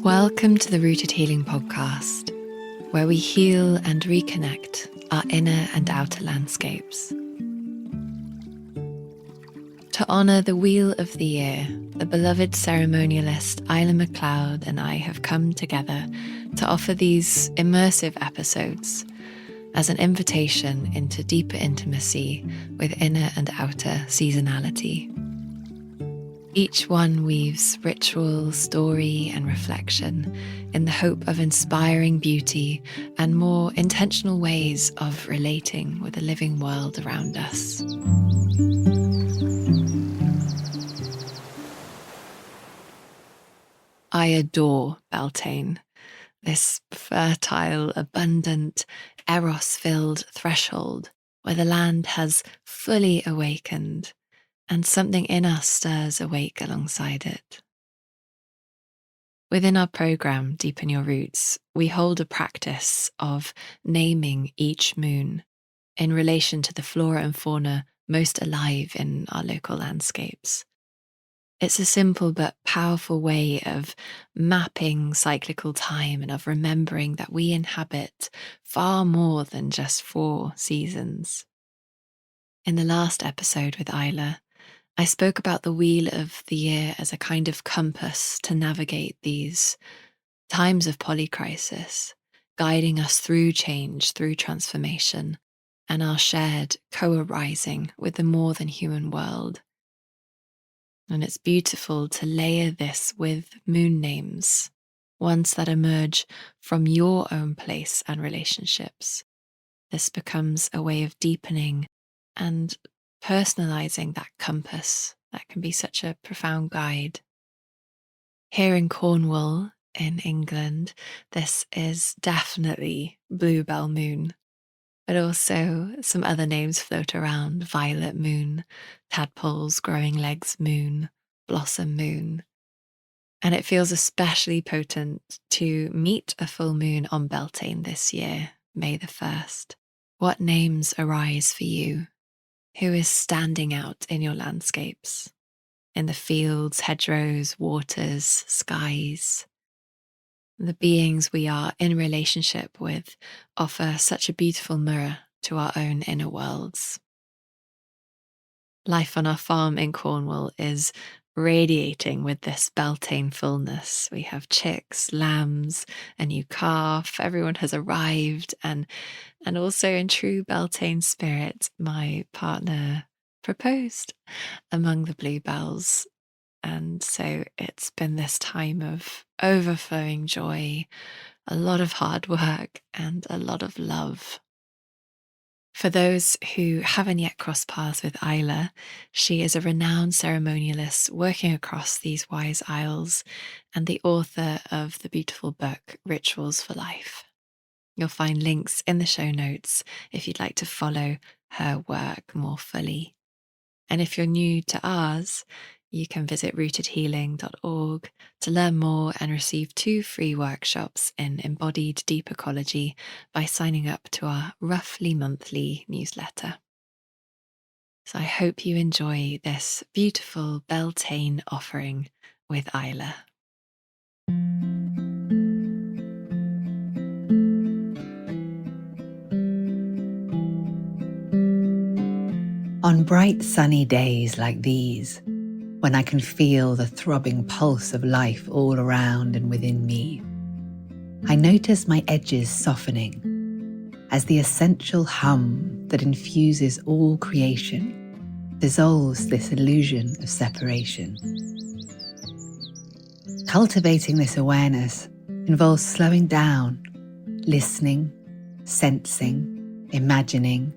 Welcome to the Rooted Healing Podcast, where we heal and reconnect our inner and outer landscapes. To honour the Wheel of the Year, the beloved ceremonialist Isla Macleod and I have come together to offer these immersive episodes as an invitation into deeper intimacy with inner and outer seasonality. Each one weaves ritual, story, and reflection in the hope of inspiring beauty and more intentional ways of relating with the living world around us. I adore Beltane, this fertile, abundant, eros-filled threshold where the land has fully awakened and something in us stirs awake alongside it. Within our program, Deepen Your Roots, we hold a practice of naming each moon in relation to the flora and fauna most alive in our local landscapes. It's a simple but powerful way of mapping cyclical time and of remembering that we inhabit far more than just 4 seasons. In the last episode with Isla, I spoke about the Wheel of the Year as a kind of compass to navigate these times of polycrisis, guiding us through change, through transformation, and our shared co-arising with the more than human world. And it's beautiful to layer this with moon names, ones that emerge from your own place and relationships. This becomes a way of deepening and personalizing that compass that can be such a profound guide. Here in Cornwall, in England, this is definitely Bluebell Moon, but also some other names float around: Violet Moon, Tadpoles Growing Legs Moon, Blossom Moon. And it feels especially potent to meet a full moon on Beltane this year, May the 1st. What names arise for you? Who is standing out in your landscapes, in the fields, hedgerows, waters, skies? The beings we are in relationship with offer such a beautiful mirror to our own inner worlds. Life on our farm in Cornwall is radiating with this Beltane fullness. We have chicks, lambs, a new calf, everyone has arrived, and also in true Beltane spirit, my partner proposed among the bluebells. And so it's been this time of overflowing joy, a lot of hard work, and a lot of love. For those who haven't yet crossed paths with Isla, she is a renowned ceremonialist working across these wise isles and the author of the beautiful book, Rituals for Life. You'll find links in the show notes if you'd like to follow her work more fully. And if you're new to ours, you can visit rootedhealing.org to learn more and receive 2 free workshops in embodied deep ecology by signing up to our roughly monthly newsletter. So I hope you enjoy this beautiful Beltane offering with Isla. On bright sunny days like these, when I can feel the throbbing pulse of life all around and within me, I notice my edges softening as the essential hum that infuses all creation dissolves this illusion of separation. Cultivating this awareness involves slowing down, listening, sensing, imagining,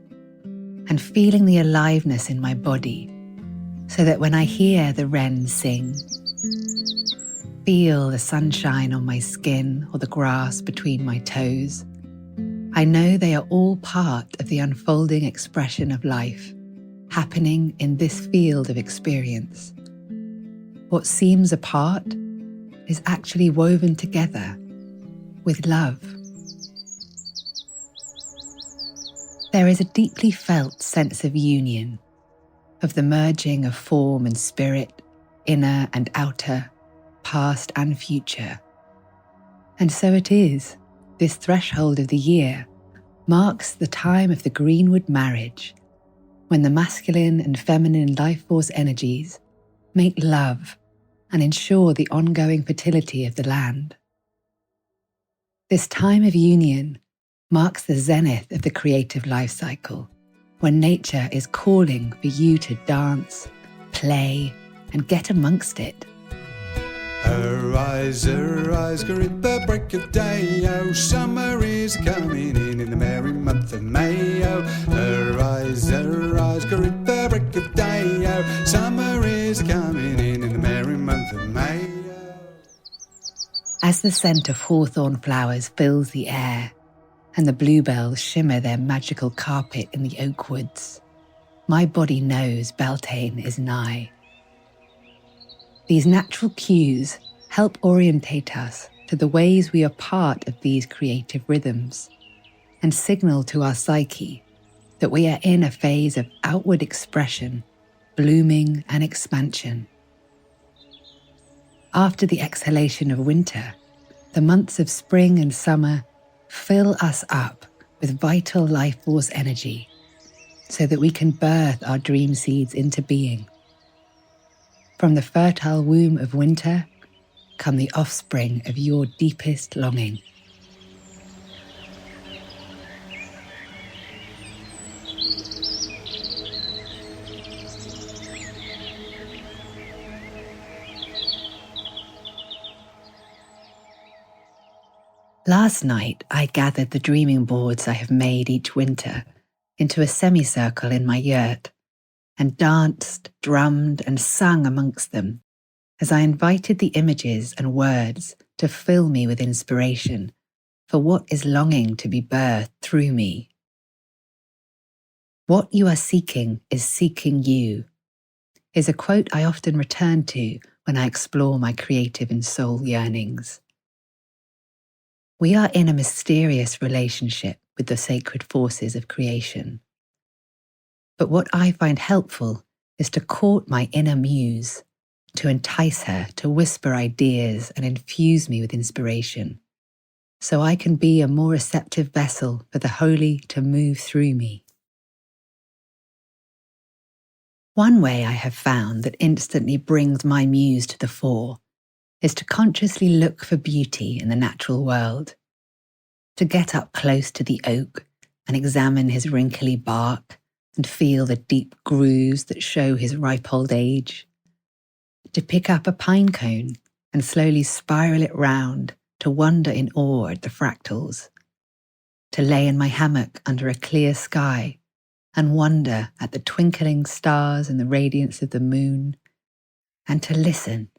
and feeling the aliveness in my body, so that when I hear the wren sing, feel the sunshine on my skin or the grass between my toes, I know they are all part of the unfolding expression of life, happening in this field of experience. What seems apart is actually woven together with love. There is a deeply felt sense of union, of the merging of form and spirit, inner and outer, past and future, And so it is, this threshold of the year marks the time of the greenwood marriage, when the masculine and feminine life force energies make love and ensure the ongoing fertility of the land. This time of union marks the zenith of the creative life cycle, when nature is calling for you to dance, play, and get amongst it. Arise, greet the break of day, oh, summer is coming in the merry month of May, oh. Arise, greet the break of day, oh, summer is coming in the merry month of May, oh. As the scent of hawthorn flowers fills the air, and the bluebells shimmer their magical carpet in the oak woods, my body knows Beltane is nigh. These natural cues help orientate us to the ways we are part of these creative rhythms, and signal to our psyche that we are in a phase of outward expression, blooming and expansion. After the exhalation of winter, the months of spring and summer fill us up with vital life force energy, so that we can birth our dream seeds into being. From the fertile womb of winter come the offspring of your deepest longing. Last night, I gathered the dreaming boards I have made each winter into a semicircle in my yurt, and danced, drummed, and sung amongst them as I invited the images and words to fill me with inspiration for what is longing to be birthed through me. "What you are seeking is seeking you," is a quote I often return to when I explore my creative and soul yearnings. We are in a mysterious relationship with the sacred forces of creation. But what I find helpful is to court my inner muse, to entice her to whisper ideas and infuse me with inspiration, so I can be a more receptive vessel for the holy to move through me. One way I have found that instantly brings my muse to the fore is to consciously look for beauty in the natural world, to get up close to the oak and examine his wrinkly bark and feel the deep grooves that show his ripe old age, to pick up a pine cone and slowly spiral it round to wonder in awe at the fractals, to lay in my hammock under a clear sky and wonder at the twinkling stars and the radiance of the moon, and to listen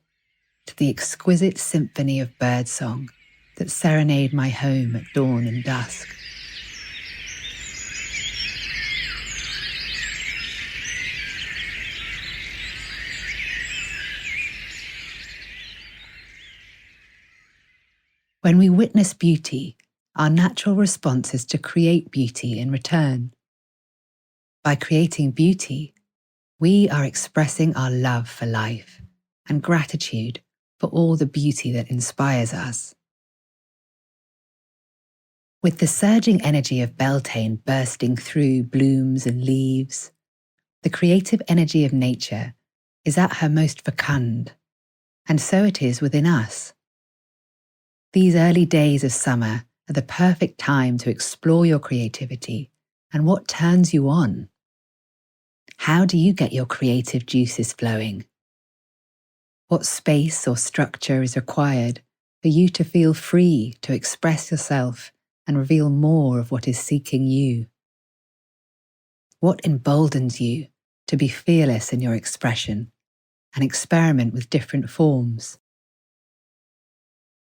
to the exquisite symphony of birdsong that serenade my home at dawn and dusk. When we witness beauty, our natural response is to create beauty in return. By creating beauty, we are expressing our love for life and gratitude for all the beauty that inspires us. With the surging energy of Beltane bursting through blooms and leaves, the creative energy of nature is at her most fecund, and so it is within us. These early days of summer are the perfect time to explore your creativity and what turns you on. How do you get your creative juices flowing? What space or structure is required for you to feel free to express yourself and reveal more of what is seeking you? What emboldens you to be fearless in your expression and experiment with different forms?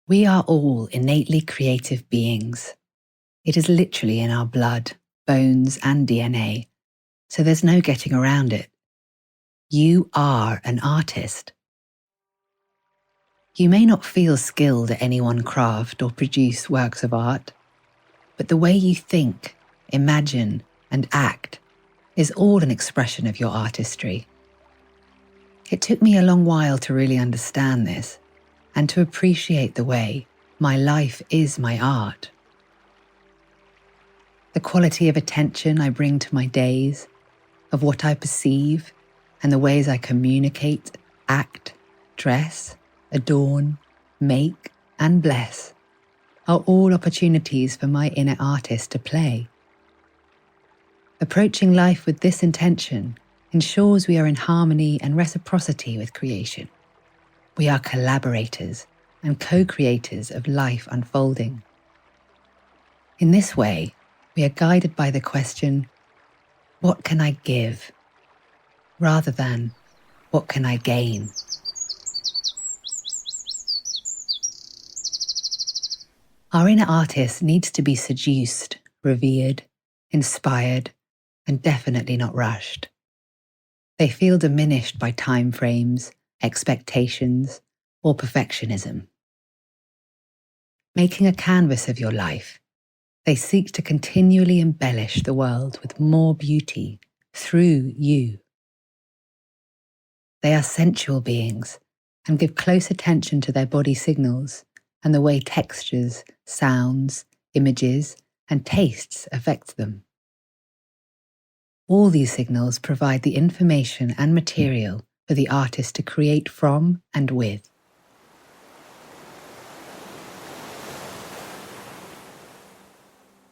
We are all innately creative beings. It is literally in our blood, bones, and DNA, so there's no getting around it. You are an artist. You may not feel skilled at any one craft or produce works of art, but the way you think, imagine, and act is all an expression of your artistry. It took me a long while to really understand this, and to appreciate the way My life is my art. The quality of attention I bring to my days, of what I perceive, and the ways I communicate, act, dress, adorn, make, and bless, are all opportunities for my inner artist to play. Approaching life with this intention ensures we are in harmony and reciprocity with creation. We are collaborators and co-creators of life unfolding. In this way, we are guided by the question, what can I give? Rather than, what can I gain? Our inner artist needs to be seduced, revered, inspired, and definitely not rushed. They feel diminished by time frames, expectations, or perfectionism. Making a canvas of your life, they seek to continually embellish the world with more beauty through you. They are sensual beings and give close attention to their body signals and the way textures, sounds, images, and tastes affect them. All these signals provide the information and material for the artist to create from and with.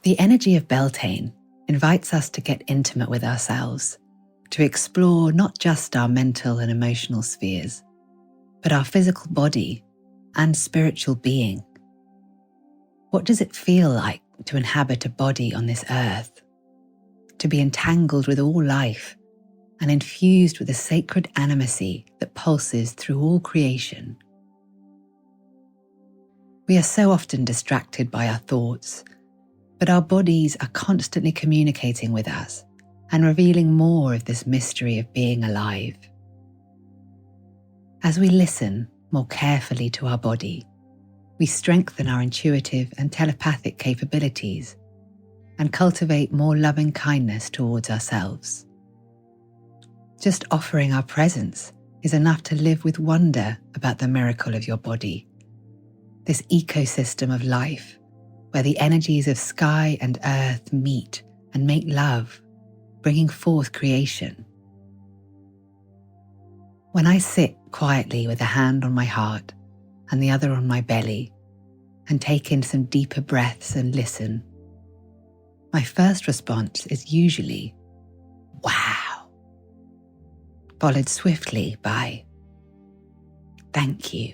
The energy of Beltane invites us to get intimate with ourselves, to explore not just our mental and emotional spheres, but our physical body and spiritual being. What does it feel like to inhabit a body on this earth? To be entangled with all life and infused with a sacred animacy that pulses through all creation. We are so often distracted by our thoughts, but our bodies are constantly communicating with us and revealing more of this mystery of being alive. As we listen more carefully to our body, we strengthen our intuitive and telepathic capabilities and cultivate more loving kindness towards ourselves. Just offering our presence is enough to live with wonder about the miracle of your body, this ecosystem of life where the energies of sky and earth meet and make love, bringing forth creation. When I sit quietly with a hand on my heart and the other on my belly and take in some deeper breaths and listen, my first response is usually, wow, followed swiftly by, thank you.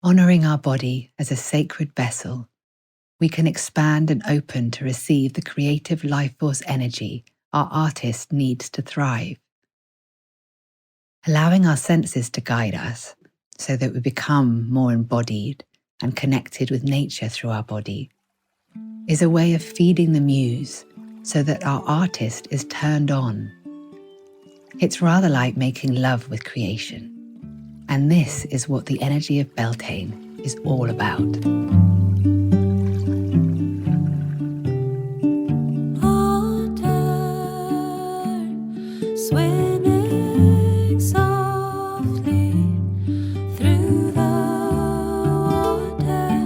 Honoring our body as a sacred vessel, we can expand and open to receive the creative life force energy our artist needs to thrive. Allowing our senses to guide us so that we become more embodied and connected with nature through our body is a way of feeding the muse so that our artist is turned on. It's rather like making love with creation. And this is what the energy of Beltane is all about. Water swimming softly through the water,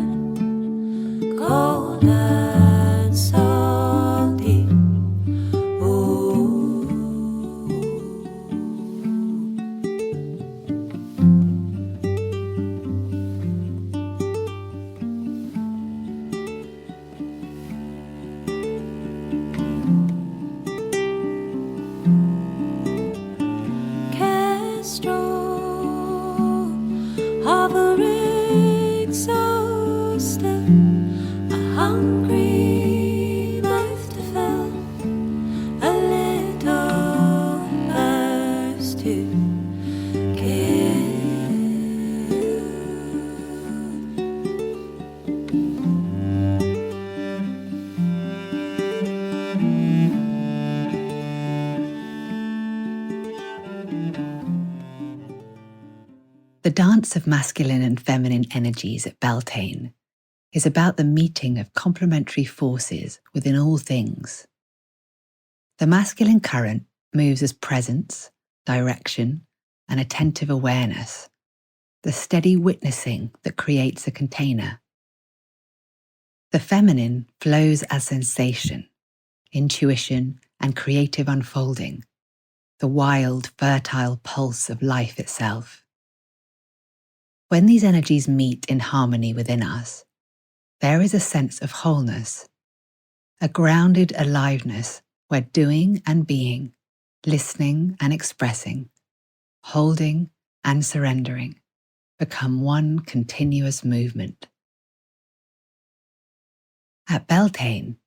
cold and salty. Hovering so still, a hungry mouth to fill, a little purse to kill. The dance of masculine and feminine energies at Beltane is about the meeting of complementary forces within all things. The masculine current moves as presence, direction, and attentive awareness, the steady witnessing that creates a container. The feminine flows as sensation, intuition, and creative unfolding, the wild, fertile pulse of life itself. When these energies meet in harmony within us, there is a sense of wholeness, a grounded aliveness where doing and being, listening and expressing, holding and surrendering become one continuous movement. At Beltane,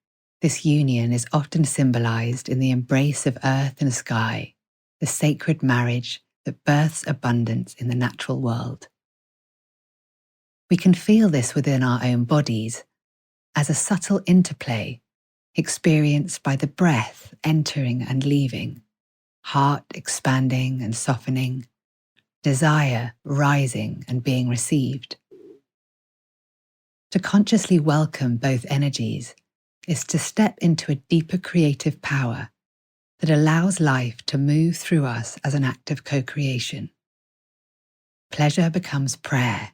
this union is often symbolized in the embrace of earth and sky, the sacred marriage that births abundance in the natural world. We can feel this within our own bodies as a subtle interplay experienced by the breath entering and leaving, heart expanding and softening, desire rising and being received. To consciously welcome both energies is to step into a deeper creative power that allows life to move through us as an act of co-creation. Pleasure becomes prayer,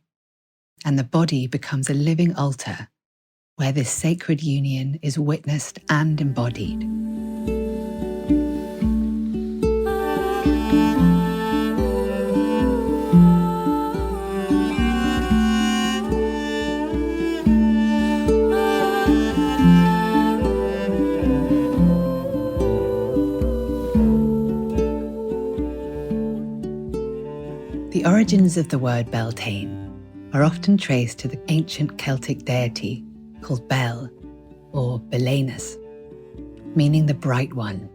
and the body becomes a living altar where this sacred union is witnessed and embodied. The origins of the word Beltane are often traced to the ancient Celtic deity called Bel, or Belenus, meaning the bright one,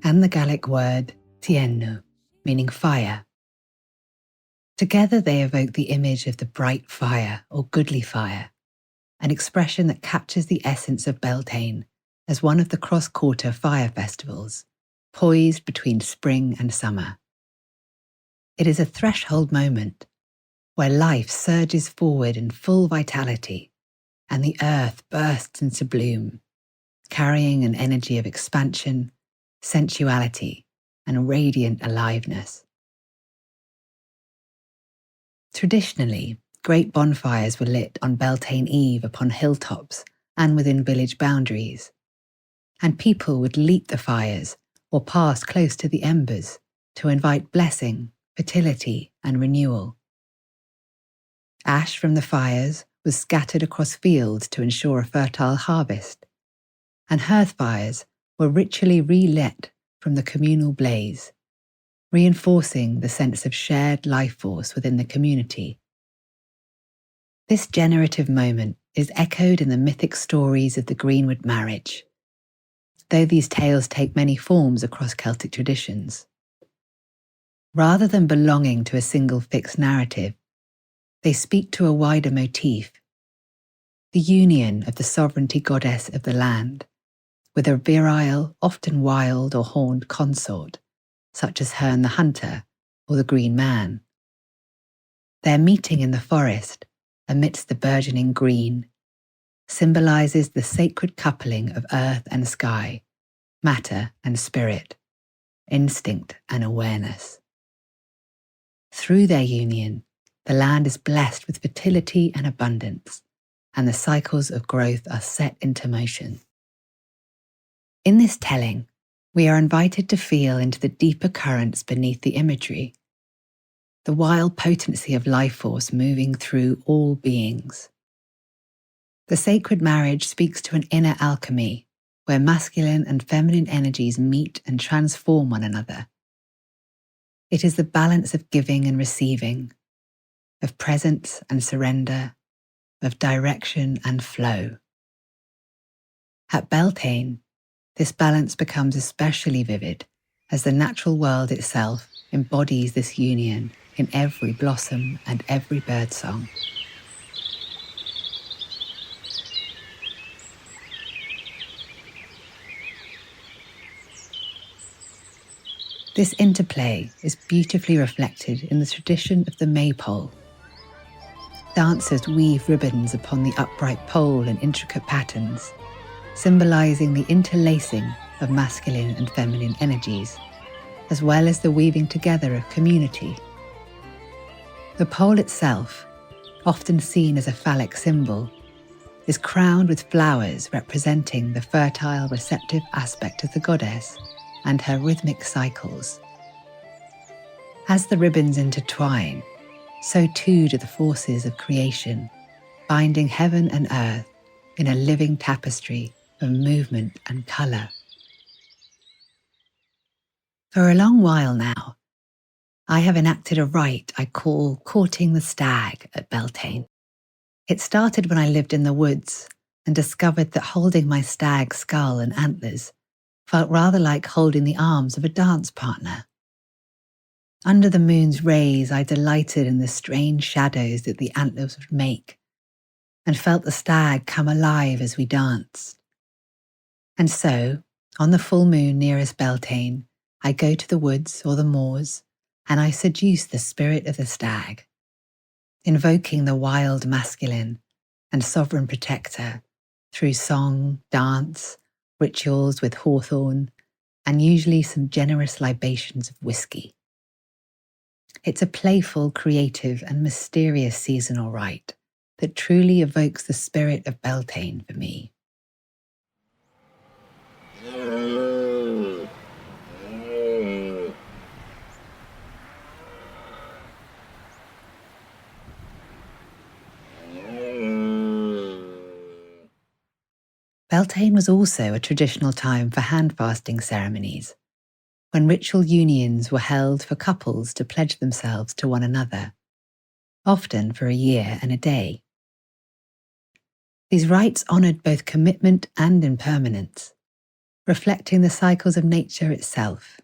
and the Gaelic word Tiennu, meaning fire. Together they evoke the image of the bright fire or goodly fire, an expression that captures the essence of Beltane as one of the cross-quarter fire festivals, poised between spring and summer. It is a threshold moment where life surges forward in full vitality and the earth bursts into bloom, carrying an energy of expansion, sensuality, and radiant aliveness. Traditionally, great bonfires were lit on Beltane Eve upon hilltops and within village boundaries, and people would leap the fires or pass close to the embers to invite blessing, fertility, and renewal. Ash from the fires was scattered across fields to ensure a fertile harvest, and hearth fires were ritually relit from the communal blaze, reinforcing the sense of shared life force within the community. This generative moment is echoed in the mythic stories of the Greenwood marriage, though these tales take many forms across Celtic traditions. Rather than belonging to a single fixed narrative, they speak to a wider motif, the union of the sovereignty goddess of the land with a virile, often wild or horned consort, such as Herne the Hunter or the Green Man. Their meeting in the forest, amidst the burgeoning green, symbolizes the sacred coupling of earth and sky, matter and spirit, instinct and awareness. Through their union, the land is blessed with fertility and abundance, and the cycles of growth are set into motion. In this telling, we are invited to feel into the deeper currents beneath the imagery, the wild potency of life force moving through all beings. The sacred marriage speaks to an inner alchemy, where masculine and feminine energies meet and transform one another. It is the balance of giving and receiving, of presence and surrender, of direction and flow. At Beltane, this balance becomes especially vivid as the natural world itself embodies this union in every blossom and every birdsong. This interplay is beautifully reflected in the tradition of the maypole. Dancers weave ribbons upon the upright pole in intricate patterns, symbolizing the interlacing of masculine and feminine energies, as well as the weaving together of community. The pole itself, often seen as a phallic symbol, is crowned with flowers representing the fertile, receptive aspect of the goddess and her rhythmic cycles. As the ribbons intertwine, so too do the forces of creation, binding heaven and earth in a living tapestry of movement and colour. For a long while now, I have enacted a rite I call courting the stag at Beltane. It started when I lived in the woods and discovered that holding my stag's skull and antlers felt rather like holding the arms of a dance partner. Under the moon's rays, I delighted in the strange shadows that the antlers would make and felt the stag come alive as we danced. And so, on the full moon nearest Beltane, I go to the woods or the moors and I seduce the spirit of the stag, invoking the wild masculine and sovereign protector through song, dance, rituals with hawthorn, and usually some generous libations of whiskey. It's a playful, creative, and mysterious seasonal rite that truly evokes the spirit of Beltane for me. Beltane was also a traditional time for hand-fasting ceremonies, when ritual unions were held for couples to pledge themselves to one another, often for a year and a day. These rites honoured both commitment and impermanence, reflecting the cycles of nature itself.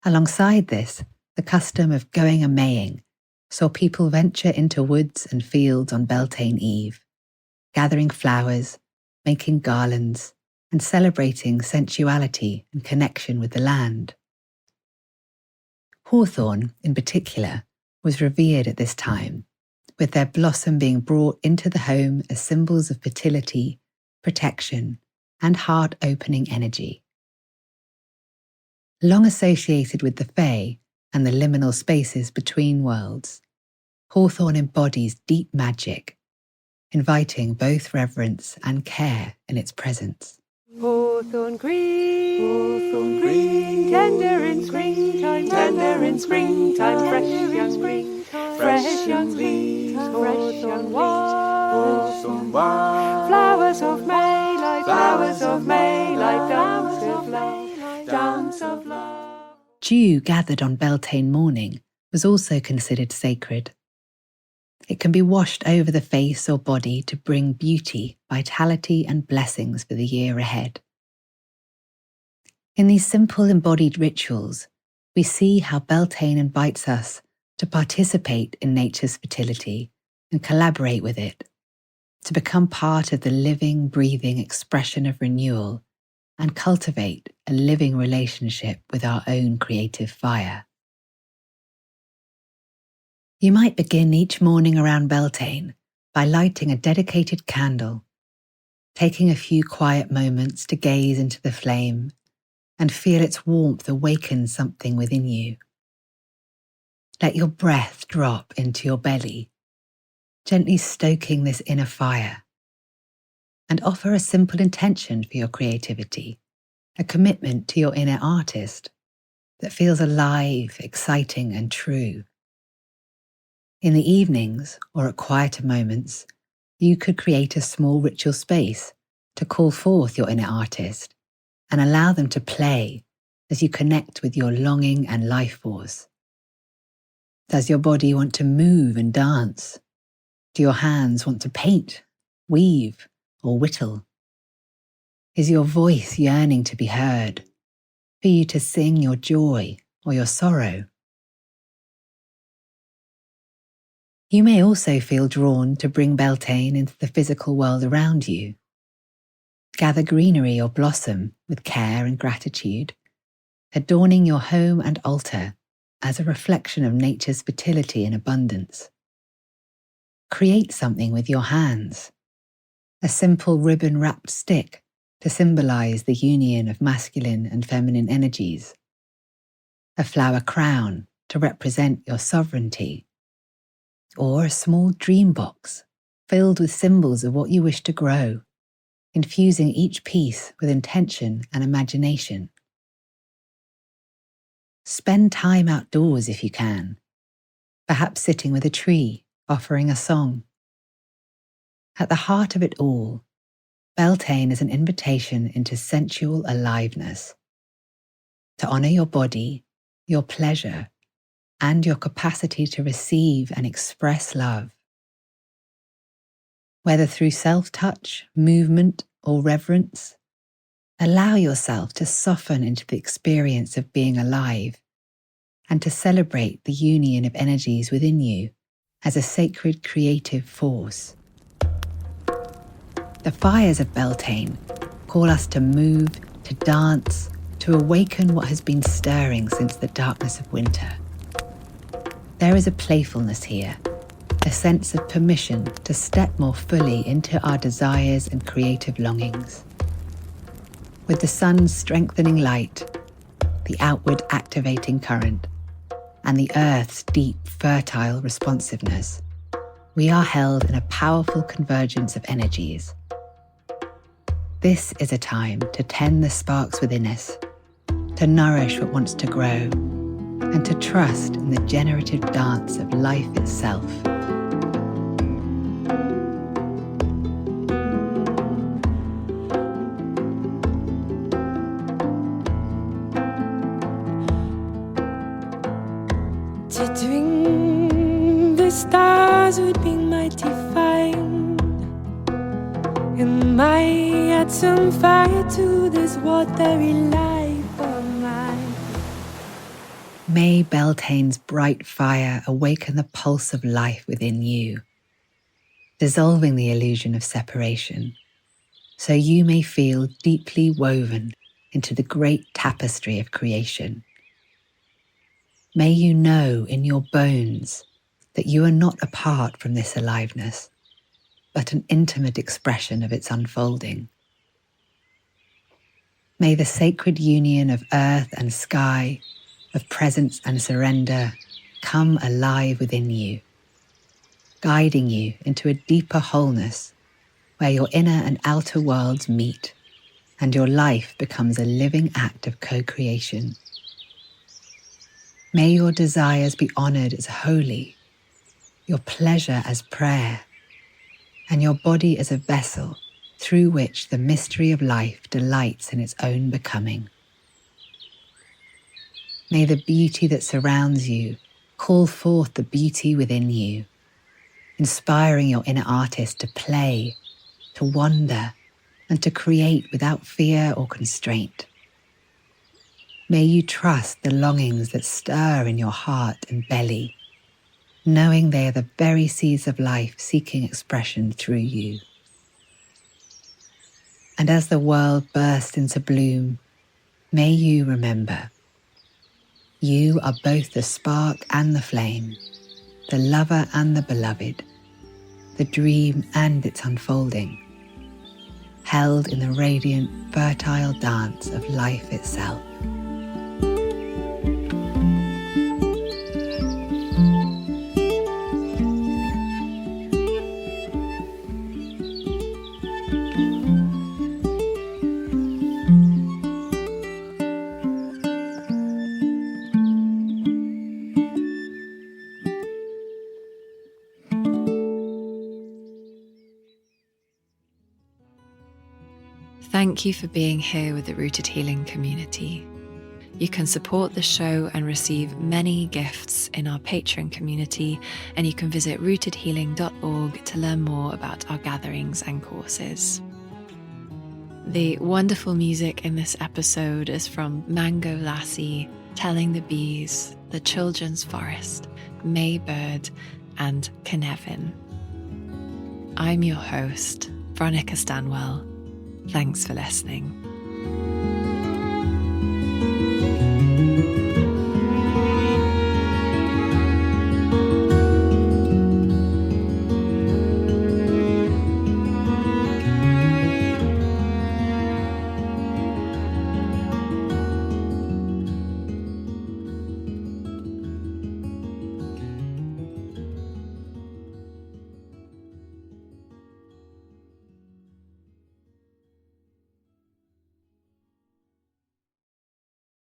Alongside this, the custom of going a-maying saw people venture into woods and fields on Beltane Eve, gathering flowers, making garlands, and celebrating sensuality and connection with the land. Hawthorn, in particular, was revered at this time, with their blossom being brought into the home as symbols of fertility, protection, and heart-opening energy. Long associated with the Fae and the liminal spaces between worlds, hawthorn embodies deep magic, inviting both reverence and care in its presence. Hawthorn green, tender in springtime, fresh young leaves, hawthorn wine, flowers of May, like dance of love. Dew gathered on Beltane morning was also considered sacred. It can be washed over the face or body to bring beauty, vitality, and blessings for the year ahead. In these simple embodied rituals, we see how Beltane invites us to participate in nature's fertility and collaborate with it, to become part of the living, breathing expression of renewal and cultivate a living relationship with our own creative fire. You might begin each morning around Beltane by lighting a dedicated candle, taking a few quiet moments to gaze into the flame and feel its warmth awaken something within you. Let your breath drop into your belly, gently stoking this inner fire, and offer a simple intention for your creativity, a commitment to your inner artist that feels alive, exciting, and true. In the evenings or at quieter moments, you could create a small ritual space to call forth your inner artist and allow them to play as you connect with your longing and life force. Does your body want to move and dance? Do your hands want to paint, weave, or whittle? Is your voice yearning to be heard, for you to sing your joy or your sorrow? You may also feel drawn to bring Beltane into the physical world around you. Gather greenery or blossom with care and gratitude, adorning your home and altar as a reflection of nature's fertility and abundance. Create something with your hands, a simple ribbon-wrapped stick to symbolize the union of masculine and feminine energies, a flower crown to represent your sovereignty, or a small dream box filled with symbols of what you wish to grow, infusing each piece with intention and imagination. Spend time outdoors if you can, perhaps sitting with a tree, offering a song. At the heart of it all, Beltane is an invitation into sensual aliveness, to honor your body, your pleasure, and your capacity to receive and express love. Whether through self-touch, movement, or reverence, allow yourself to soften into the experience of being alive and to celebrate the union of energies within you as a sacred creative force. The fires of Beltane call us to move, to dance, to awaken what has been stirring since the darkness of winter. There is a playfulness here, a sense of permission to step more fully into our desires and creative longings. With the sun's strengthening light, the outward activating current, and the earth's deep, fertile responsiveness, we are held in a powerful convergence of energies. This is a time to tend the sparks within us, to nourish what wants to grow, and to trust in the generative dance of life itself. To drink the stars would be mighty fine, and might add some fire to this watery life of mine. May Beltane's bright fire awaken the pulse of life within you, dissolving the illusion of separation, so you may feel deeply woven into the great tapestry of creation. May you know in your bones that you are not apart from this aliveness, but an intimate expression of its unfolding. May the sacred union of earth and sky, of presence and surrender, come alive within you, guiding you into a deeper wholeness where your inner and outer worlds meet and your life becomes a living act of co-creation. May your desires be honored as holy, your pleasure as prayer, and your body as a vessel through which the mystery of life delights in its own becoming. May the beauty that surrounds you call forth the beauty within you, inspiring your inner artist to play, to wander, and to create without fear or constraint. May you trust the longings that stir in your heart and belly, knowing they are the very seeds of life seeking expression through you. And as the world bursts into bloom, may you remember, you are both the spark and the flame, the lover and the beloved, the dream and its unfolding, held in the radiant, fertile dance of life itself. Thank you for being here with the Rooted Healing community. You can support the show and receive many gifts in our Patreon community, and you can visit rootedhealing.org to learn more about our gatherings and courses. The wonderful music in this episode is from Mango Lassie, Telling the Bees, The Children's Forest, May Bird, and Cynefin. I'm your host, Veronica Stanwell. Thanks for listening.